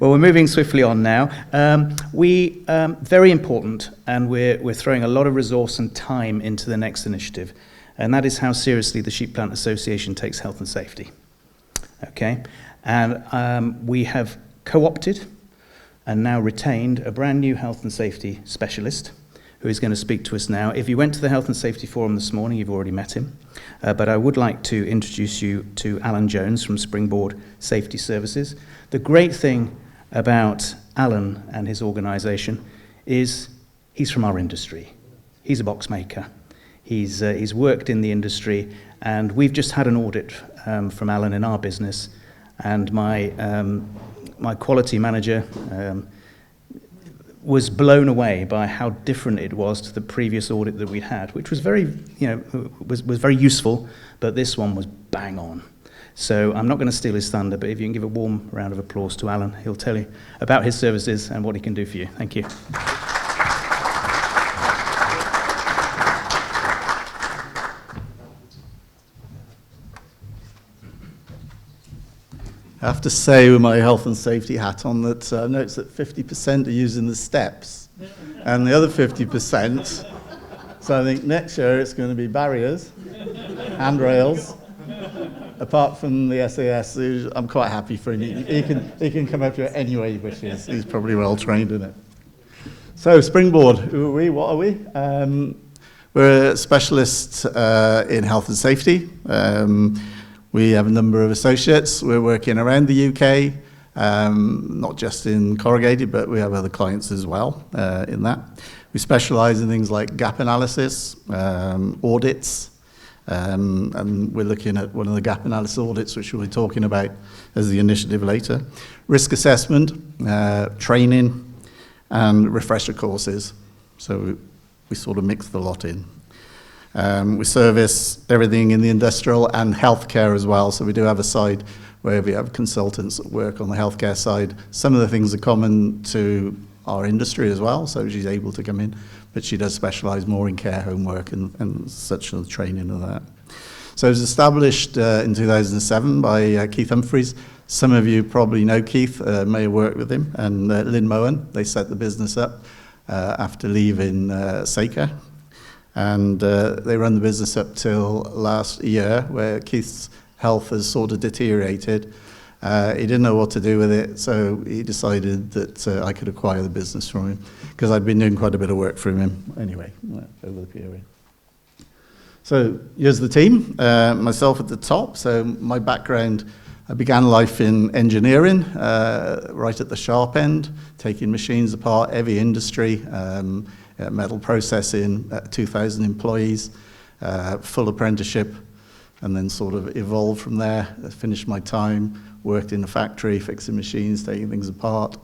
Well, we're moving swiftly on now. Very important, and we're throwing a lot of resource and time into the next initiative, and that is how seriously the Sheep Plant Association takes health and safety. Okay, and we have co-opted and now retained a brand new health and safety specialist who is going to speak to us now. If you went to the Health and Safety Forum this morning, you've already met him. But I would like to introduce you to Alan Jones from Springboard Safety Services. The great thing about Alan and his organisation is he's from our industry. He's a box maker. He's worked in the industry, and we've just had an audit from Alan in our business, and my quality manager was blown away by how different it was to the previous audit that we'd had, which was very, was very useful, but this one was bang on. So I'm not going to steal his thunder, but if you can give a warm round of applause to Alan, he'll tell you about his services and what he can do for you. Thank you. I have to say with my health and safety hat on that I noticed that 50% are using the steps and the other 50%. So I think next year it's going to be barriers, handrails. Apart from the SAS, I'm quite happy for him. He can come up here any way he wishes. He's probably well trained in it. So Springboard, who are we? What are we? We're a specialist in health and safety. We have a number of associates. We're working around the UK, not just in corrugated, but we have other clients as well in that. We specialise in things like gap analysis, audits, and we're looking at one of the gap analysis audits, which we'll be talking about as the initiative later. Risk assessment, training, and refresher courses. So we sort of mix the lot in. We service everything in the industrial and healthcare as well. So we do have a side where we have consultants that work on the healthcare side. Some of the things are common to our industry as well, so she's able to come in, but she does specialise more in care home work and such as training and that. So it was established in 2007 by Keith Humphreys. Some of you probably know Keith, may have worked with him, and Lynn Moen. They set the business up after leaving Saker. And they run the business up till last year, where Keith's health has sort of deteriorated. He didn't know what to do with it, so he decided that I could acquire the business from him, because I'd been doing quite a bit of work for him anyway, over the period. So here's the team, myself at the top. So my background, I began life in engineering, right at the sharp end, taking machines apart, heavy industry, metal processing, 2,000 employees, full apprenticeship, and then sort of evolved from there. I finished my time, worked in a factory, fixing machines, taking things apart,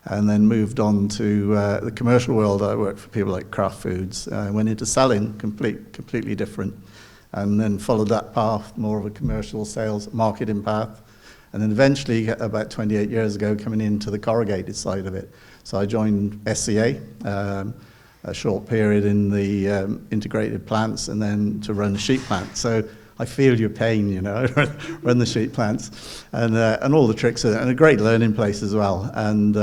and then moved on to the commercial world. I worked for people like Kraft Foods. I went into selling, completely different, and then followed that path, more of a commercial sales, marketing path, and then eventually, about 28 years ago, coming into the corrugated side of it. So I joined SCA, a short period in the integrated plants, and then to run the sheep plant. So I feel your pain, run the sheep plants, and all the tricks, and a great learning place as well. And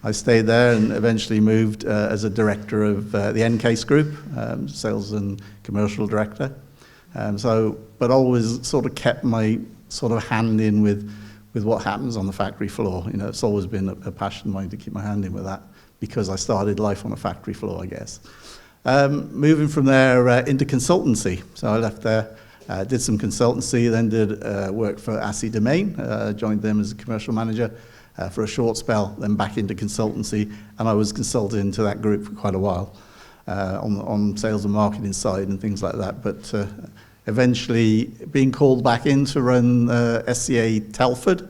I stayed there and eventually moved as a director of the NCASE group, sales and commercial director. But always sort of kept my sort of hand in with what happens on the factory floor. It's always been a passion of mine to keep my hand in with that, because I started life on a factory floor, I guess. Moving from there into consultancy. So I left there, did some consultancy, then did work for ASSI Domain, joined them as a commercial manager for a short spell, then back into consultancy, and I was consulting to that group for quite a while on sales and marketing side and things like that. But eventually being called back in to run SCA Telford.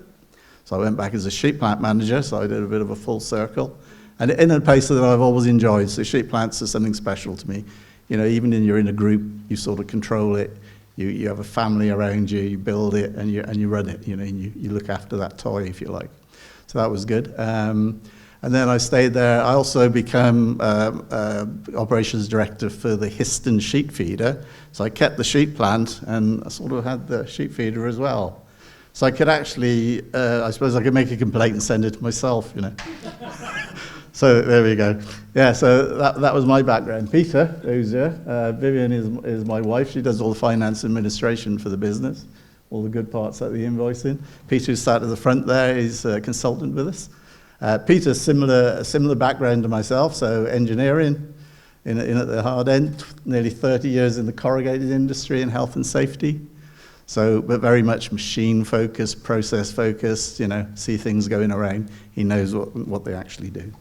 So I went back as a sheep plant manager, so I did a bit of a full circle. And in a place that I've always enjoyed. So sheep plants are something special to me. Even when you're in a group, you sort of control it. You have a family around you, you build it, and you run it, and you look after that toy, if you like. So that was good. And then I stayed there. I also became operations director for the Histon sheep feeder. So I kept the sheep plant, and I sort of had the sheep feeder as well. So I could actually, I suppose I could make a complaint and send it to myself, you know. So there we go. Yeah, so that was my background. Peter, who's here, Vivian is my wife. She does all the finance administration for the business, all the good parts like the invoicing. Peter, who's sat at the front there, is a consultant with us. Peter's similar background to myself, so engineering in at the hard end, nearly 30 years in the corrugated industry in health and safety. So, but very much machine focused, process focused, you know, see things going around. He knows what they actually do.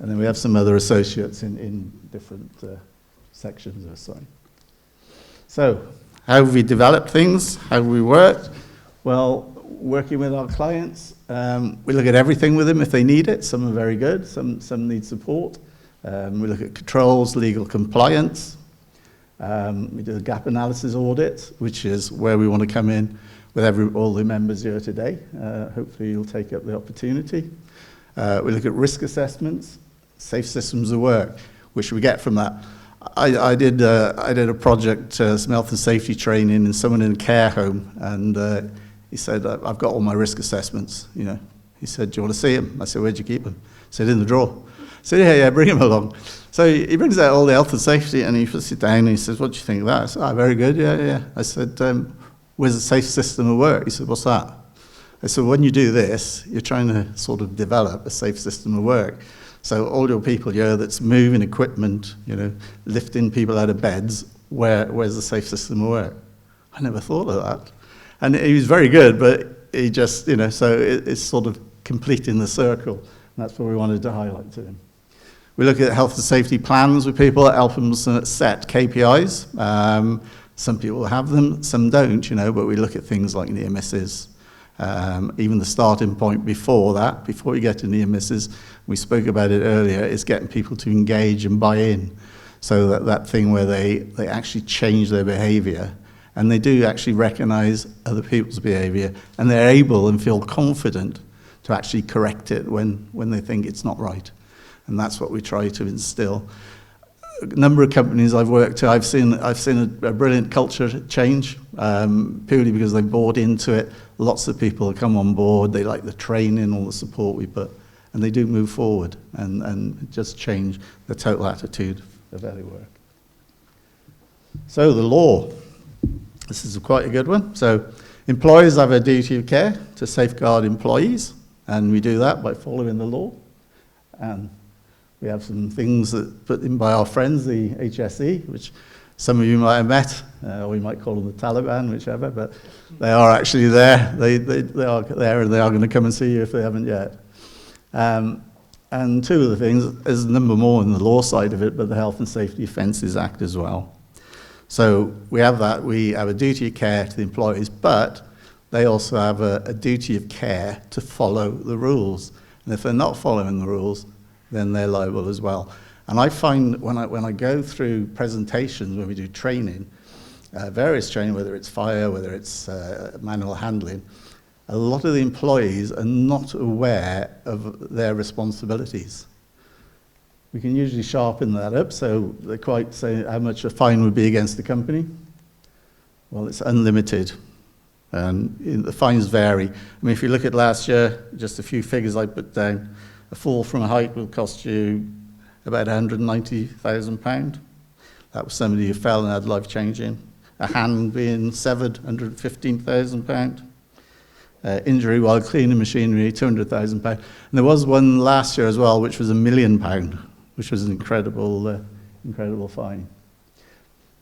And then we have some other associates in different sections of the site. So, how have we developed things? How have we worked? Well, working with our clients, we look at everything with them if they need it. Some are very good, some need support. We look at controls, legal compliance. We do a gap analysis audit, which is where we want to come in with all the members here today. Hopefully you'll take up the opportunity. We look at risk assessments, safe systems of work, which we get from that. I did a project, some health and safety training, and someone in a care home, and he said, I've got all my risk assessments, you know. He said, do you want to see them? I said, where'd you keep them? He said, in the drawer. I said, yeah, bring them along. So he brings out all the health and safety, and he puts it down, and he says, what do you think of that? I said, very good, yeah. I said, where's the safe system of work? He said, what's that? I said, when you do this, you're trying to sort of develop a safe system of work. So all your people here that's moving equipment, you know, lifting people out of beds, where's the safe system of work? I never thought of that. And he was very good, but he just, you know, so it's sort of completing the circle. And that's what we wanted to highlight to him. We look at health and safety plans with people that help them set KPIs. Some people have them, some don't, you know, but we look at things like near misses. Even the starting point before that, before you get to near misses, we spoke about it earlier, is getting people to engage and buy in. So that thing where they actually change their behavior, and they do actually recognize other people's behavior, and they're able and feel confident to actually correct it when they think it's not right. And that's what we try to instill. A number of companies I've worked at, I've seen a brilliant culture change, purely because they bought into it. Lots of people come on board, they like the training, all the support we put, and they do move forward and just change the total attitude of how they work. So the law, this is quite a good one. So employers have a duty of care to safeguard employees, and we do that by following the law. And we have some things that put in by our friends, the HSE, which some of you might have met, or we might call them the Taliban, whichever, but they are actually there. They are there, and they are going to come and see you if they haven't yet. And two of the things, there's a number more in the law side of it, but the Health and Safety Offences Act as well. So we have that. We have a duty of care to the employees, but they also have a duty of care to follow the rules. And if they're not following the rules, then they're liable as well. And I find when I go through presentations, when we do training, various training, whether it's fire, whether it's manual handling, a lot of the employees are not aware of their responsibilities. We can usually sharpen that up, so they quite say how much a fine would be against the company. Well, it's unlimited, and the fines vary. I mean, if you look at last year, just a few figures I put down, a fall from a height will cost you about £190,000. That was somebody who fell and had life-changing. A hand being severed, £115,000. Injury while cleaning machinery, £200,000. And there was one last year as well, which was £1 million, which was an incredible fine.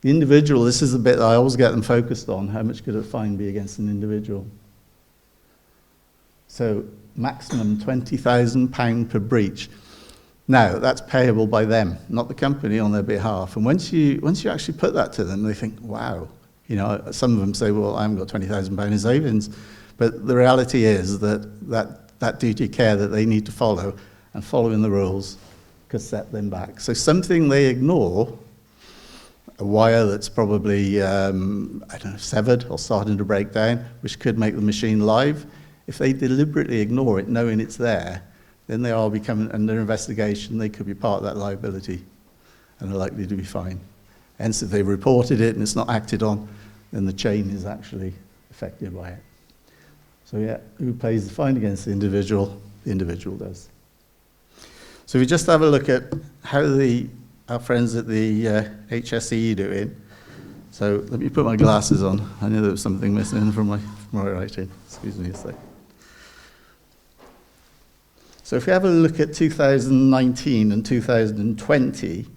The individual, this is the bit that I always get them focused on. How much could a fine be against an individual? So maximum £20,000 per breach. Now, that's payable by them, not the company, on their behalf. And once you actually put that to them, they think, wow. You know, some of them say, well, I haven't got £20,000 in savings. But the reality is that duty of care that they need to follow, and following the rules, could set them back. So something they ignore, a wire that's probably, severed or starting to break down, which could make the machine live, if they deliberately ignore it, knowing it's there, then they are becoming, under investigation, they could be part of that liability and are likely to be fined. Hence, if they reported it and it's not acted on, then the chain is actually affected by it. So yeah, who pays the fine against the individual? The individual does. So if we just have a look at how our friends at the HSE doing. So let me put my glasses on. I knew there was something missing from my writing. Excuse me a sec. So if we have a look at 2019 and 2020,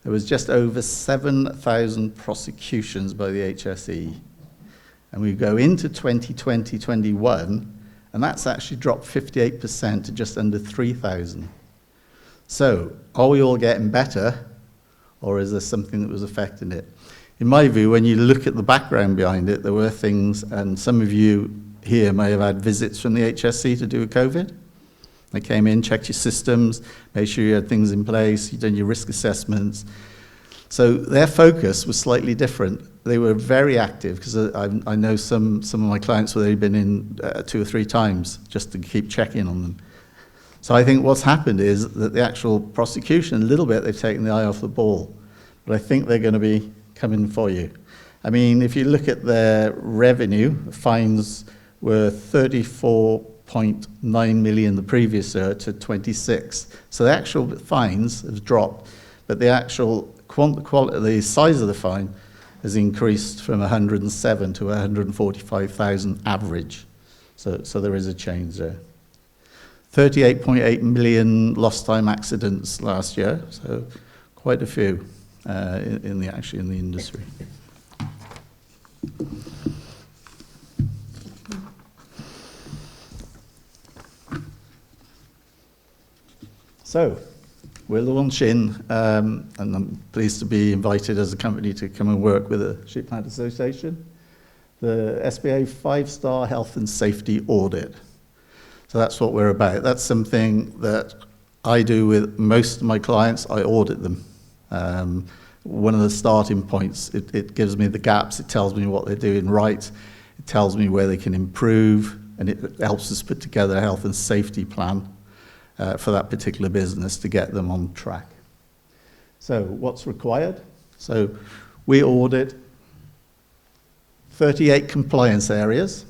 there was just over 7,000 prosecutions by the HSE. And we go into 2020-21, and that's actually dropped 58% to just under 3,000. So are we all getting better, or is there something that was affecting it? In my view, when you look at the background behind it, there were things, and some of you here may have had visits from the HSE to do with COVID. They came in, checked your systems, made sure you had things in place, you'd done your risk assessments. So their focus was slightly different. They were very active, because I know some of my clients where they've been in 2 or 3 times just to keep checking on them. So I think what's happened is that the actual prosecution, a little bit, they've taken the eye off the ball. But I think they're going to be coming for you. I mean, if you look at their revenue, fines were 34.9 million the previous year to 26. So the actual fines have dropped, but the actual the size of the fine has increased from 107 to 145,000 average. So there is a change there. 38.8 million lost time accidents last year, so quite a few in the industry. So we're launching, and I'm pleased to be invited as a company to come and work with the Sheep Plant Association, the SBA 5-star health and safety audit. So that's what we're about. That's something that I do with most of my clients. I audit them. One of the starting points, it gives me the gaps, it tells me what they're doing right, it tells me where they can improve, and it helps us put together a health and safety plan for that particular business to get them on track. So what's required? So we audit 38 compliance areas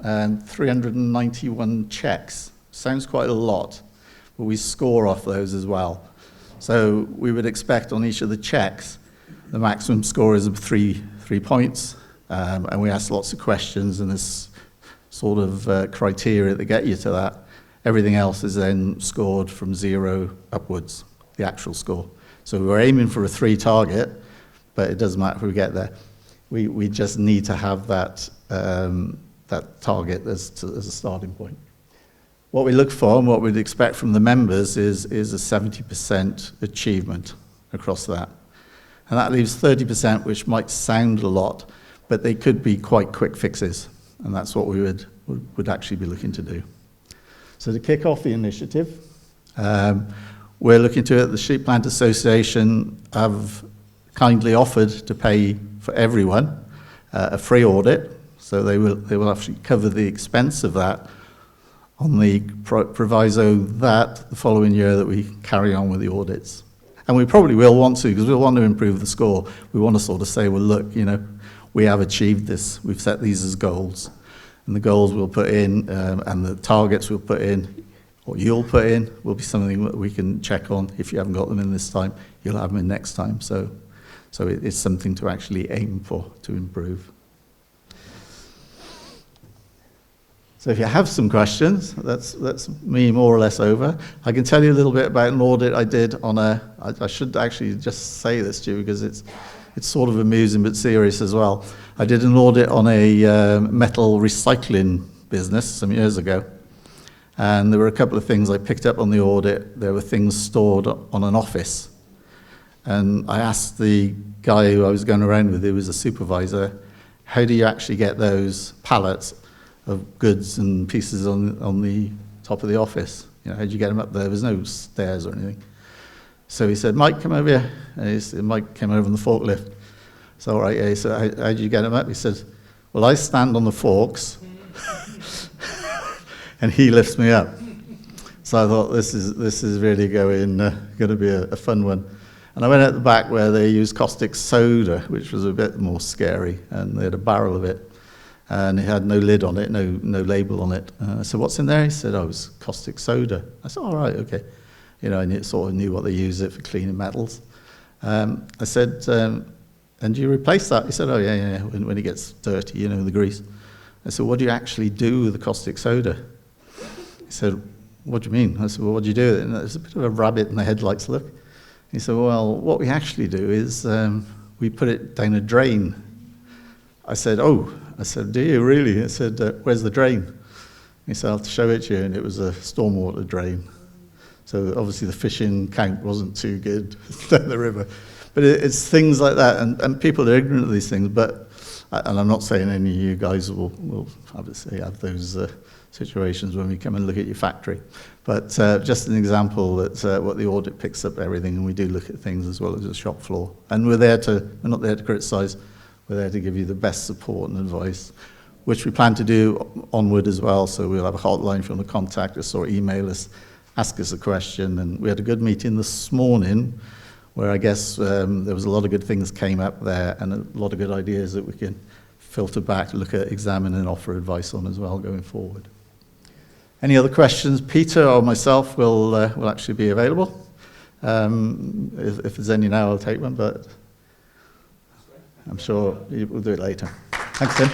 and 391 checks. Sounds quite a lot, but we score off those as well. So we would expect on each of the checks, the maximum score is of three points, and we ask lots of questions, and there's sort of criteria that get you to that. Everything else is then scored from 0 upwards, the actual score. So we're aiming for a 3 target, but it doesn't matter if we get there. We just need to have that target as a starting point. What we look for and what we'd expect from the members is a 70% achievement across that. And that leaves 30%, which might sound a lot, but they could be quite quick fixes. And that's what we would actually be looking to do. So to kick off the initiative, we're looking to, the Sheep Plant Association have kindly offered to pay for everyone a free audit. So they will actually cover the expense of that on the proviso that the following year that we carry on with the audits. And we probably will want to, because we'll want to improve the score. We want to sort of say, well, look, we have achieved this. We've set these as goals. And the goals we'll put in and the targets we'll put in, or you'll put in, will be something that we can check on. If you haven't got them in this time, you'll have them in next time. So it's something to actually aim for, to improve. So if you have some questions, that's me more or less over. I can tell you a little bit about an audit I did on I should actually just say this to you because it's sort of amusing but serious as well. I did an audit on a metal recycling business some years ago. And there were a couple of things I picked up on the audit. There were things stored on an office. And I asked the guy who I was going around with, who was a supervisor, how do you actually get those pallets of goods and pieces on the top of the office? How do you get them up there? There was no stairs or anything. So he said, Mike, come over here. And Mike came over on the forklift. So, all right, yeah, so how did you get him up? He said, well, I stand on the forks, and he lifts me up. So I thought, this is really going to be a fun one. And I went out the back where they used caustic soda, which was a bit more scary, and they had a barrel of it. and it had no lid on it, no label on it. I said, what's in there? He said, oh, it's caustic soda. I said, all right, okay. You know, and it sort of knew what they use it for cleaning metals. I said, and do you replace that? He said, oh, yeah, when it gets dirty, you know, the grease. I said, what do you actually do with the caustic soda? He said, what do you mean? I said, well, what do you do with it? And there's a bit of a rabbit in the headlights look. He said, well, what we actually do is we put it down a drain. I said, oh. I said, do you really? I said, where's the drain? He said, I'll show it to you, and it was a stormwater drain. So obviously the fishing count wasn't too good down the river. But it's things like that, and people are ignorant of these things, and I'm not saying any of you guys will obviously have those situations when we come and look at your factory. But just an example that what the audit picks up everything, and we do look at things as well as the shop floor. And we're not there to criticise, we're there to give you the best support and advice, which we plan to do onward as well. So we'll have a hotline if you want to contact us or email us, ask us a question. And we had a good meeting this morning where I guess there was a lot of good things came up there and a lot of good ideas that we can filter back, look at, examine and offer advice on as well going forward. Any other questions? Peter or myself will actually be available. If there's any now, I'll take one, but I'm sure we'll do it later. Thanks, Tim.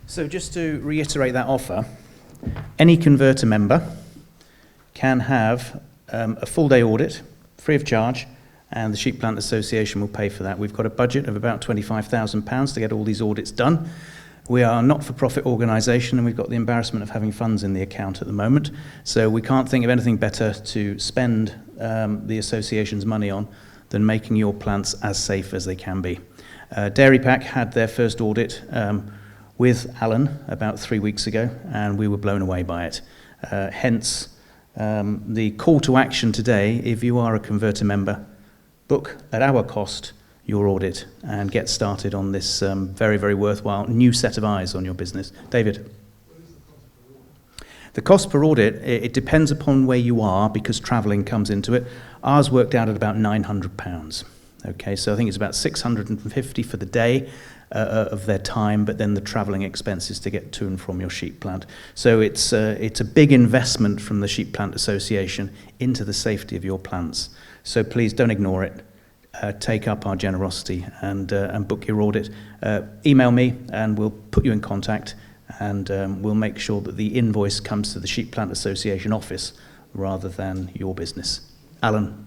So just to reiterate that offer, any converter member can have a full-day audit, free of charge, and the Sheep Plant Association will pay for that. We've got a budget of about £25,000 to get all these audits done. We are a not-for-profit organisation, and we've got the embarrassment of having funds in the account at the moment, so we can't think of anything better to spend the association's money on than making your plants as safe as they can be. Dairy Pack had their first audit with Alan about 3 weeks ago, and we were blown away by it. Hence, the call to action today, if you are a converter member, book at our cost your audit and get started on this very, very worthwhile new set of eyes on your business. David? The cost per audit, it depends upon where you are because travelling comes into it. Ours worked out at about £900. Okay, so I think it's about $650 for the day of their time, but then the travelling expenses to get to and from your sheep plant. So it's a big investment from the Sheep Plant Association into the safety of your plants. So please don't ignore it. Take up our generosity and book your audit. Email me and we'll put you in contact, and we'll make sure that the invoice comes to the Sheep Plant Association office rather than your business. Alan?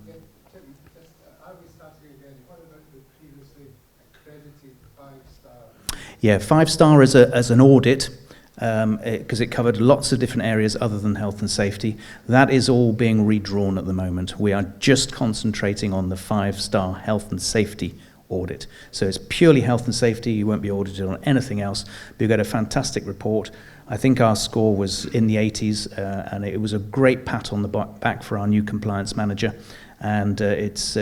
Yeah, 5-star as an audit, because it covered lots of different areas other than health and safety. That is all being redrawn at the moment. We are just concentrating on the 5-star health and safety audit. So it's purely health and safety. You won't be audited on anything else. But you get a fantastic report. I think our score was in the 80s, and it was a great pat on the back for our new compliance manager. And it's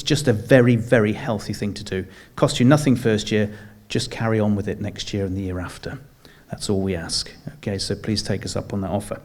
just a very, very healthy thing to do. Cost you nothing first year. Just carry on with it next year and the year after. That's all we ask. Okay, so please take us up on that offer.